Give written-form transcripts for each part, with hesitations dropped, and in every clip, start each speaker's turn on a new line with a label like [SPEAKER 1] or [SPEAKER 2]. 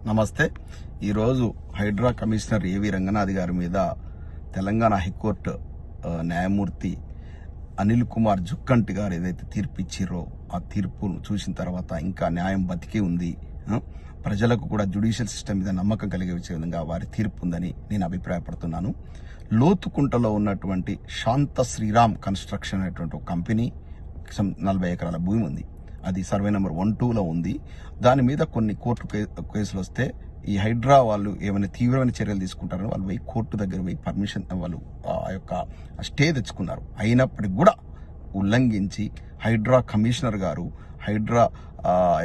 [SPEAKER 1] నమస్తే. ఈరోజు హైడ్రా కమిషనర్ ఏవి రంగనాథ్ గారి మీద తెలంగాణ హైకోర్టు న్యాయమూర్తి అనిల్ కుమార్ జుక్కంటి గారు ఏదైతే తీర్పు ఇచ్చిరో ఆ తీర్పును చూసిన తర్వాత ఇంకా న్యాయం బతికి ఉంది, ప్రజలకు కూడా జ్యుడిషియల్ సిస్టమ్ మీద నమ్మకం కలిగే విధంగా వారి తీర్పు ఉందని నేను అభిప్రాయపడుతున్నాను. లోతుకుంటలో ఉన్నటువంటి శాంత శ్రీరామ్ కన్స్ట్రక్షన్ అనేటువంటి ఒక కంపెనీ 40 ఎకరాల భూమి ఉంది. అది సర్వే నెంబర్ 12లో ఉంది. దాని మీద కొన్ని కోర్టు కేసులు వస్తే ఈ హైడ్రా వాళ్ళు ఏమైనా తీవ్రమైన చర్యలు తీసుకుంటారని వాళ్ళు పోయి కోర్టు దగ్గర పోయి పర్మిషన్ వాళ్ళు ఆ యొక్క స్టే తెచ్చుకున్నారు. అయినప్పటికీ కూడా ఉల్లంఘించి హైడ్రా కమిషనర్ గారు హైడ్రా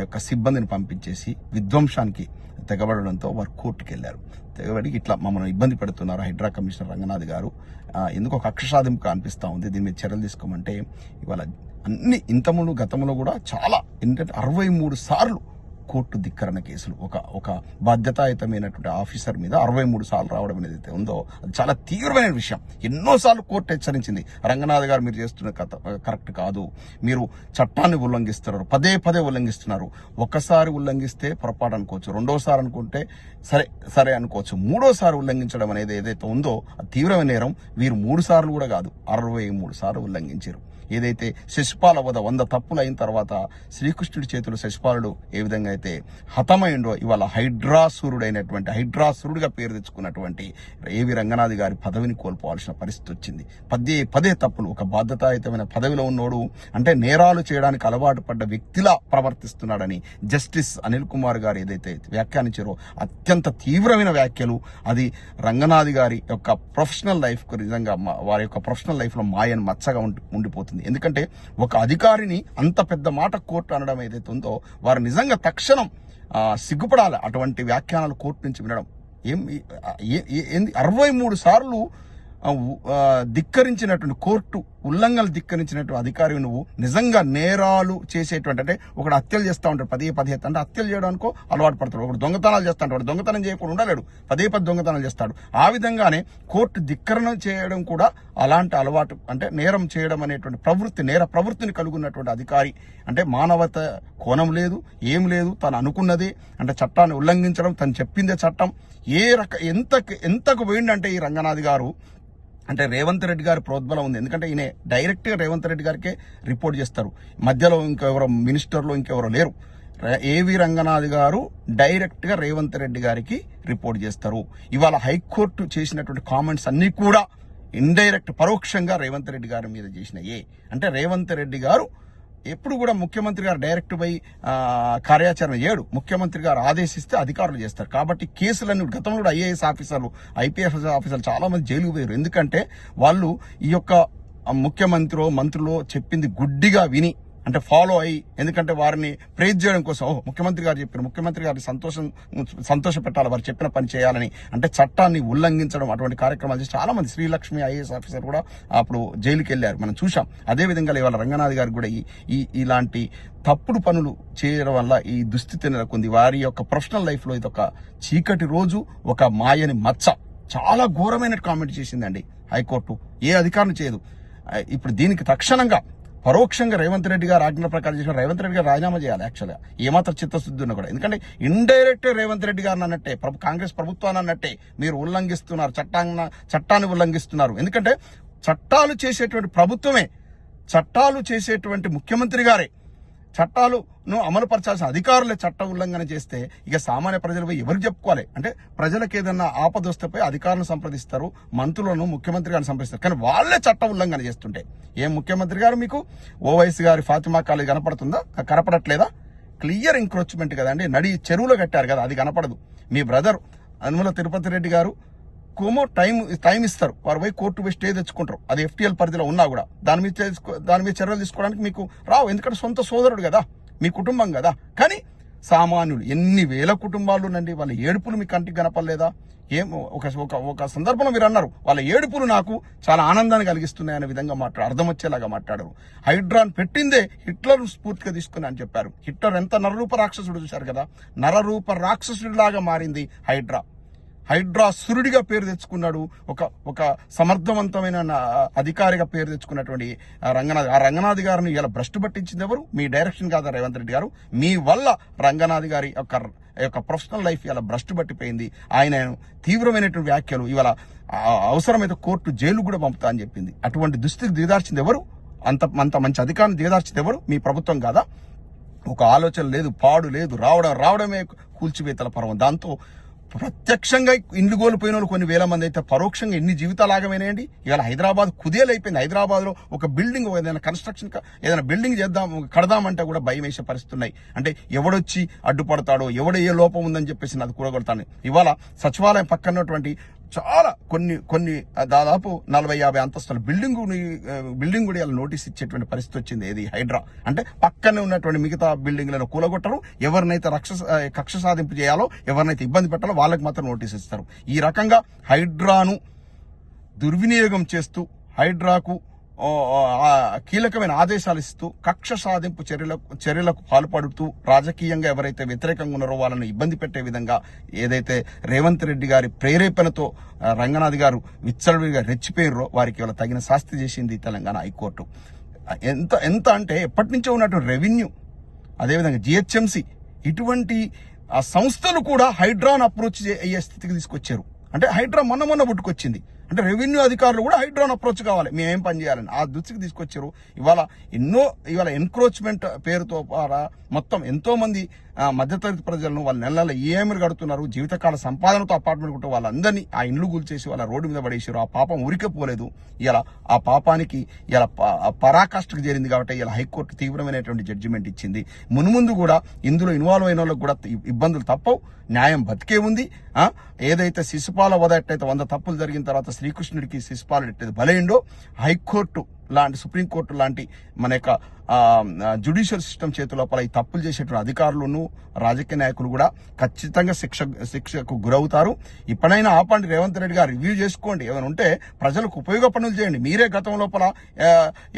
[SPEAKER 1] యొక్క సిబ్బందిని పంపించేసి విధ్వంసానికి తెగబడడంతో వారు కోర్టుకు వెళ్లారు. తెగబడి ఇట్లా మమ్మల్ని ఇబ్బంది పెడుతున్నారు హైడ్రా కమిషనర్ రంగనాథ్ గారు, ఎందుకు ఒక కక్ష సాధింపు అనిపిస్తా ఉంది, దీని మీద చర్యలు తీసుకోమంటే ఇవాళ అన్ని ఇంతములు గతంలో కూడా చాలా ఎందుకంటే 63 సార్లు కోర్టు ధిక్కరణ కేసులు ఒక బాధ్యతాయుతమైనటువంటి ఆఫీసర్ మీద 63 సార్లు రావడం అనేది ఉందో అది చాలా తీవ్రమైన విషయం. ఎన్నోసార్లు కోర్టు హెచ్చరించింది, రంగనాథ్ గారు మీరు చేస్తున్న కరెక్ట్ కాదు, మీరు చట్టాన్ని ఉల్లంఘిస్తున్నారు, పదే పదే ఉల్లంఘిస్తున్నారు. ఒకసారి ఉల్లంఘిస్తే పొరపాటు అనుకోవచ్చు, రెండోసారి అనుకుంటే సరే అనుకోవచ్చు, మూడోసారి ఉల్లంఘించడం అనేది ఏదైతే ఉందో అది తీవ్రమైన నేరం. వీరు 3 సార్లు కూడా కాదు 63 సార్లు ఉల్లంఘించారు. ఏదైతే శశిపాల వద 100 తప్పులు అయిన తర్వాత శ్రీకృష్ణుడి చేతులు శశిపాలుడు ఏ విధంగా అయితే హతమైండో ఇవాళ హైడ్రాసురుడిగా పేరు తెచ్చుకున్నటువంటి ఏవి రంగనాథ్ గారి పదవిని కోల్పోవాల్సిన పరిస్థితి వచ్చింది. పదే తప్పులు, ఒక బాధ్యతాయుతమైన పదవిలో ఉన్నోడు అంటే నేరాలు చేయడానికి అలవాటు పడ్డ వ్యక్తిలా ప్రవర్తిస్తున్నాడని జస్టిస్ అనిల్ కుమార్ గారు ఏదైతే వ్యాఖ్యానించారో అత్యంత తీవ్రమైన వ్యాఖ్యలు. అది రంగనాథ్ గారి యొక్క ప్రొఫెషనల్ లైఫ్ కు నిజంగా వారి యొక్క ప్రొఫెషనల్ లైఫ్ లో మాయని మచ్చగా ఉండిపోతుంది. ఎందుకంటే ఒక అధికారిని అంత పెద్ద మాట కోర్టు అనడం ఏదైతే ఉందో వారు నిజంగా తక్షణం సిగ్గుపడాలి. అటువంటి వ్యాఖ్యానాలు కోర్టు నుంచి వినడం 63 సార్లు ధిక్కరించినటువంటి కోర్టు ఉల్లంఘనలు ధిక్కరించినటువంటి అధికారి నువ్వు నిజంగా నేరాలు చేసేటువంటి అంటే ఒకడు హత్యలు చేస్తా ఉంటాడు, పదే అంటే హత్యలు చేయడానికో అలవాటు పడతాడు, ఒకడు దొంగతనాలు చేస్తా ఉంటాడు, దొంగతనం చేయకుండా ఉండలేడు, పదే దొంగతనాలు చేస్తాడు. ఆ విధంగానే కోర్టు ధిక్కరణ చేయడం కూడా అలాంటి అలవాటు అంటే నేరం చేయడం అనేటువంటి నేర ప్రవృత్తిని కలుగున్నటువంటి అధికారి అంటే మానవత కోణం లేదు, ఏం లేదు, తను అనుకున్నదే అంటే చట్టాన్ని ఉల్లంఘించడం, తను చెప్పిందే చట్టం. ఎంతకు పోయిందంటే ఈ రంగనాథ్ గారు అంటే రేవంత్ రెడ్డి గారి ప్రోద్బలం ఉంది. ఎందుకంటే ఈయన డైరెక్ట్ గా రేవంత్ రెడ్డి గారికే రిపోర్ట్ చేస్తారు, మధ్యలో ఇంకెవరో మినిస్టర్లు ఇంకెవరో లేరు. ఏవి రంగనాథ్ గారు డైరెక్ట్ గా రేవంత్ రెడ్డి గారికి రిపోర్ట్ చేస్తారు. ఇవాళ హైకోర్టు చేసినటువంటి కామెంట్స్ అన్ని కూడా ఇండైరెక్ట్ పరోక్షంగా రేవంత్ రెడ్డి గారి మీద చేసినాయే. అంటే రేవంత్ రెడ్డి గారు ఎప్పుడు కూడా ముఖ్యమంత్రి గారు డైరెక్ట్ పోయి కార్యాచరణ చేయడు, ముఖ్యమంత్రి గారు ఆదేశిస్తే అధికారులు చేస్తారు. కాబట్టి కేసులన్నీ గతంలో కూడా ఐఏఎస్ ఆఫీసర్లు ఐపీఎస్ ఆఫీసర్లు చాలా మంది జైలుకు పోయారు. ఎందుకంటే వాళ్ళు ఈ యొక్క మంత్రులు చెప్పింది గుడ్డిగా విని అంటే ఫాలో అయ్యి, ఎందుకంటే వారిని ప్రేజ్ చేయడం కోసం ముఖ్యమంత్రి గారు చెప్పారు, ముఖ్యమంత్రి గారిని సంతోష పెట్టాలి, వారు చెప్పిన పని చేయాలని అంటే చట్టాన్ని ఉల్లంఘించడం అటువంటి కార్యక్రమాలు చేసి చాలా మంది శ్రీలక్ష్మి ఐఏఎస్ ఆఫీసర్ కూడా అప్పుడు జైలుకి వెళ్లారు, మనం చూసాం. అదేవిధంగా ఇవాళ రంగనాథ్ గారికి కూడా ఇలాంటి తప్పుడు పనులు చేయడం వల్ల ఈ దుస్థితి నెలకొంది. వారి యొక్క ప్రొఫెషనల్ లైఫ్ లో ఇదొక చీకటి రోజు, ఒక మాయని మచ్చ. చాలా ఘోరమైన కామెంట్ చేసిందండి హైకోర్టు, ఏ అధికారం చేయదు. ఇప్పుడు దీనికి తక్షణంగా పరోక్షంగా రేవంత్ రెడ్డి గారు ఆజ్ఞల ప్రకారం చేసిన రేవంత్ రెడ్డి గారు రాజీనామా చేయాలి. యాక్చువల్గా ఏమాత్రం చిత్తశుద్ధి ఉన్నా కూడా, ఎందుకంటే ఇండైరెక్ట్ రేవంత్ రెడ్డి గారిని అన్నట్టే కాంగ్రెస్ ప్రభుత్వాన్ని అన్నట్టే మీరు ఉల్లంఘిస్తున్నారు, చట్టాన్ని ఉల్లంఘిస్తున్నారు. ఎందుకంటే చట్టాలు చేసేటువంటి ప్రభుత్వమే, చట్టాలు చేసేటువంటి ముఖ్యమంత్రి గారే, చట్టాలను అమలుపరచాల్సిన అధికారులే చట్ట ఉల్లంఘన చేస్తే ఇక సామాన్య ప్రజలు ఎవరికి చెప్పుకోవాలి? అంటే ప్రజలకు ఏదన్నా ఆపదొస్తే అధికారులను సంప్రదిస్తారు, మంత్రులను ముఖ్యమంత్రి గారిని సంప్రదిస్తారు, కానీ వాళ్లే చట్ట ఉల్లంఘన చేస్తుంటే ఏం ముఖ్యమంత్రి గారు మీకు ఓవైసీ గారి ఫాతిమా కాలేజ్ కనపడుతుందా? కనపడట్లేదా? క్లియర్ ఎంక్రోచ్మెంట్ కదండి, నడి చెరువులో కట్టారు కదా, అది కనపడదు. మీ బ్రదర్ అనుమల తిరుపతి రెడ్డి గారు కోమో టైం ఇస్తారు, వారు పోయి కోర్టు పోయి స్టే తెచ్చుకుంటారు, అది FTL పరిధిలో ఉన్నా కూడా దాని మీద చర్యలు తీసుకోవడానికి మీకు రావు, ఎందుకంటే సొంత సోదరుడు కదా, మీ కుటుంబం కదా. కానీ సామాన్యులు ఎన్ని వేల కుటుంబాలు నండి, వాళ్ళ ఏడుపులు మీ కంటికి కనపడలేదా? ఒక సందర్భంలో మీరు అన్నారు వాళ్ళ ఏడుపులు నాకు చాలా ఆనందాన్ని కలిగిస్తున్నాయనే విధంగా అర్థం వచ్చేలాగా మాట్లాడారు. హైడ్రాన్ పెట్టిందే హిట్లర్ స్ఫూర్తిగా తీసుకుని అని చెప్పారు. హిట్లర్ ఎంత నరరూప రాక్షసుడు చూశారు కదా, నరరూప రాక్షసుడిలాగా మారింది హైడ్రా సురుడిగా పేరు తెచ్చుకున్నాడు, ఒక సమర్థవంతమైన అధికారిగా పేరు తెచ్చుకున్నటువంటి రంగనాథ్ గారిని ఇలా భ్రష్టు పట్టించింది ఎవరు? మీ డైరెక్షన్ కాదా రేవంత్ రెడ్డి గారు? మీ వల్ల రంగనాథ్ గారి యొక్క ప్రొఫెషనల్ లైఫ్ ఇలా భ్రష్టు పట్టిపోయింది. ఆయన తీవ్రమైనటువంటి వ్యాఖ్యలు ఇవాళ అవసరమైతే కోర్టు జైలు కూడా పంపుతా అని చెప్పింది. అటువంటి దుస్థితికి దిగదార్చింది ఎవరు? అంత మంచి అధికారాన్ని దిగదార్చింది ఎవరు? మీ ప్రభుత్వం కాదా? ఒక ఆలోచన లేదు, పాడు లేదు, రావడమే కూల్చివేతల పర్వం. దాంతో ప్రత్యక్షంగా ఇండ్లు కోల్పోయిన వాళ్ళు కొన్ని వేల మంది అయితే పరోక్షంగా ఎన్ని జీవితాలు ఆగమైనాయండి. ఇవాళ హైదరాబాద్ కుదేలైపోయింది. హైదరాబాద్ లో ఒక బిల్డింగ్ ఏదైనా కన్స్ట్రక్షన్ ఏదైనా బిల్డింగ్ కడదామంటే కూడా భయం వేసే పరిస్థితి ఉన్నాయి. అంటే ఎవడొచ్చి అడ్డుపడతాడో, ఎవడ ఏ లోపం ఉందని చెప్పేసి అది కూడగొడతాను. ఇవాళ సచివాలయం పక్కనటువంటి చాలా కొన్ని దాదాపు 40-50 అంతస్తుల బిల్డింగ్ కూడా ఇలా నోటీస్ ఇచ్చేటువంటి పరిస్థితి వచ్చింది. ఏది హైడ్రా అంటే పక్కనే ఉన్నటువంటి మిగతా బిల్డింగ్లను కూలగొట్టరు. ఎవరినైతే కక్ష సాధింపు చేయాలో, ఎవరినైతే ఇబ్బంది పెట్టాలో వాళ్ళకి మాత్రం నోటీస్ ఇస్తారు. ఈ రకంగా హైడ్రాను దుర్వినియోగం చేస్తూ హైడ్రాకు కీలకమైన ఆదేశాలు ఇస్తూ కక్ష సాధింపు చర్యలకు పాల్పడుతూ రాజకీయంగా ఎవరైతే వ్యతిరేకంగా ఉన్నారో వాళ్ళని ఇబ్బంది పెట్టే విధంగా ఏదైతే రేవంత్ రెడ్డి గారి ప్రేరేపణతో రంగనాథ్ గారు విచ్చలవిడిగా రెచ్చిపోయారో వారికి ఇవాళ తగిన శాస్తి చేసింది తెలంగాణ హైకోర్టు. ఎంత అంటే ఎప్పటి నుంచో ఉన్నటువంటి రెవెన్యూ, అదేవిధంగా జిహెచ్ఎంసీ ఇటువంటి ఆ సంస్థలు కూడా హైడ్రాను అప్రోచ్ అయ్యే స్థితికి తీసుకొచ్చారు. అంటే హైడ్రా మొన్న పుట్టుకొచ్చింది. అంటే రెవెన్యూ అధికారులు కూడా హైడ్రాన్ అప్రోచ్ కావాలి, మేమేం పని చేయాలని ఆ దృష్టికి తీసుకొచ్చారు. ఇవాళ ఎన్క్రోచ్మెంట్ పేరుతో మొత్తం ఎంతో మంది మధ్యతరగతి ప్రజలను వాళ్ళ నెలల ఈఎంఐలు కడుతున్నారు. జీవితకాల సంపాదనతో అపార్ట్మెంట్ ఉంటే వాళ్ళందరినీ ఆ ఇండ్లు కూల్చేసి వాళ్ళ రోడ్డు మీద పడేసారు. ఆ పాపం ఊరికే పోలేదు. ఇలా ఆ పాపానికి ఇలా పరాకాష్ఠకు చేరింది కాబట్టి ఇలా హైకోర్టు తీవ్రమైనటువంటి జడ్జిమెంట్ ఇచ్చింది. మున్ముందు కూడా ఇందులో ఇన్వాల్వ్ అయిన వాళ్ళకి కూడా ఇబ్బందులు తప్పవు, న్యాయం బతికే ఉంది. ఏదైతే శిశుపాల వద ఎట్టయితే 100 తప్పులు జరిగిన తర్వాత శ్రీకృష్ణుడికి శిశుపాలు ఎట్టయితే బలైండో, హైకోర్టు లాంటి సుప్రీంకోర్టు లాంటి మన యొక్క జ్యుడిషియల్ సిస్టమ్ చేతి లోపల ఈ తప్పులు చేసేటువంటి అధికారులను రాజకీయ నాయకులు కూడా ఖచ్చితంగా శిక్షకు గురవుతారు. ఇప్పుడైనా ఆపండి, రేవంత్ రెడ్డి గారు రివ్యూ చేసుకోండి. ఏమైనా ఉంటే ప్రజలకు ఉపయోగ పనులు చేయండి. మీరే గతం లోపల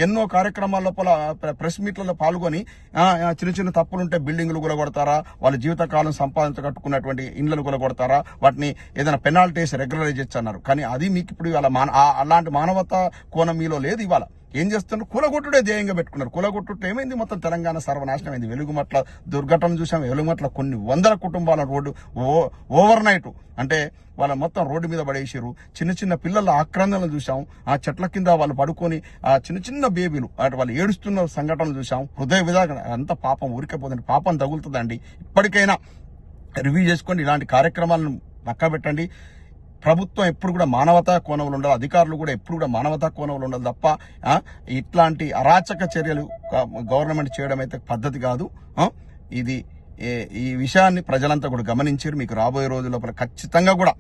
[SPEAKER 1] ఎన్నో కార్యక్రమాల లోపల ప్రెస్ మీట్లలో పాల్గొని చిన్న తప్పులుంటే బిల్డింగ్లు కూలగొడతారా, వాళ్ళ జీవితకాలం సంపాదించ కట్టుకున్నటువంటి ఇండ్లను కూలగొడతారా, వాటిని ఏదైనా పెనాల్టీస్ రెగ్యులరైజ్ చేయొచ్చు అన్నారు. కానీ అది మీకు ఇప్పుడు ఇవాళ అలాంటి మానవతా కోణం మీలో లేదు. ఇవాళ ఏం చేస్తున్నారు? కూలగొట్టుడే ధ్యేయంగా పెట్టుకున్నారు. కూలగొట్టుటే ఏమైంది? మొత్తం తెలంగాణ సర్వనాశనం అయింది. వెలుగుమట్ల దుర్ఘటన చూసాం. వెలుగుమట్ల కొన్ని వందల కుటుంబాల రోడ్డు ఓవర్ నైట్ అంటే వాళ్ళ మొత్తం రోడ్డు మీద పడేసారు. చిన్న పిల్లల ఆక్రందనలు చూసాం. ఆ చెట్ల కింద వాళ్ళు పడుకొని ఆ చిన్న బేబీలు అటు వాళ్ళు ఏడుస్తున్న సంఘటనలు చూసాం. హృదయ విధానం అంత పాపం ఊరికపోతుంది. పాపం తగులుతుందండి. ఇప్పటికైనా రివ్యూ చేసుకోండి. ఇలాంటి కార్యక్రమాలను పక్కబెట్టండి. ప్రభుత్వం ఎప్పుడు కూడా మానవతా కోణంలో ఉండాలి, అధికారులు కూడా ఎప్పుడు కూడా మానవతా కోణంలో ఉండాలి తప్ప ఇట్లాంటి అరాచక చర్యలు గవర్నమెంట్ చేయడం అయితే పద్ధతి కాదు. ఈ విషయాన్ని ప్రజలంతా కూడా గమనించారు. మీకు రాబోయే రోజుల లోపల ఖచ్చితంగా కూడా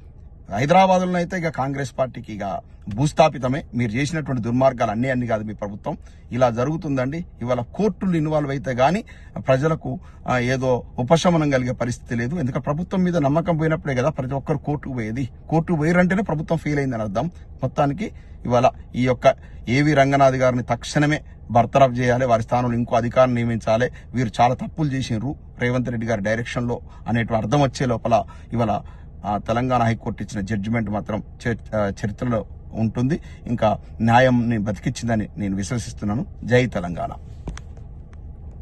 [SPEAKER 1] హైదరాబాద్లో అయితే ఇక కాంగ్రెస్ పార్టీకి ఇక భూస్థాపితమే. మీరు చేసినటువంటి దుర్మార్గాలు అన్ని కాదు మీ ప్రభుత్వం. ఇలా జరుగుతుందండి. ఇవాళ కోర్టులు ఇన్వాల్వ్ అయితే గానీ ప్రజలకు ఏదో ఉపశమనం కలిగే పరిస్థితి లేదు. ఎందుకంటే ప్రభుత్వం మీద నమ్మకం పోయినప్పుడే కదా ప్రతి ఒక్కరు కోర్టుకు పోయేది. కోర్టుకు పోయారంటేనే ప్రభుత్వం ఫెయిల్ అయిందని అర్థం. మొత్తానికి ఇవాళ ఈ యొక్క ఏవి రంగనాథ్ గారిని తక్షణమే బర్తరఫ్ చేయాలి, వారి స్థానంలో ఇంకో అధికారిని నియమించాలి. వీరు చాలా తప్పులు చేసినారు రేవంత్ రెడ్డి గారి డైరెక్షన్ లో అనేటువంటి అర్థం వచ్చే లోపల ఇవాళ తెలంగాణ హైకోర్టు ఇచ్చిన జడ్జిమెంట్ మాత్రం చరిత్రలో ఉంటుంది. ఇంకా న్యాయంని బతికించిందని నేను విశ్వసిస్తున్నాను. జై తెలంగాణ.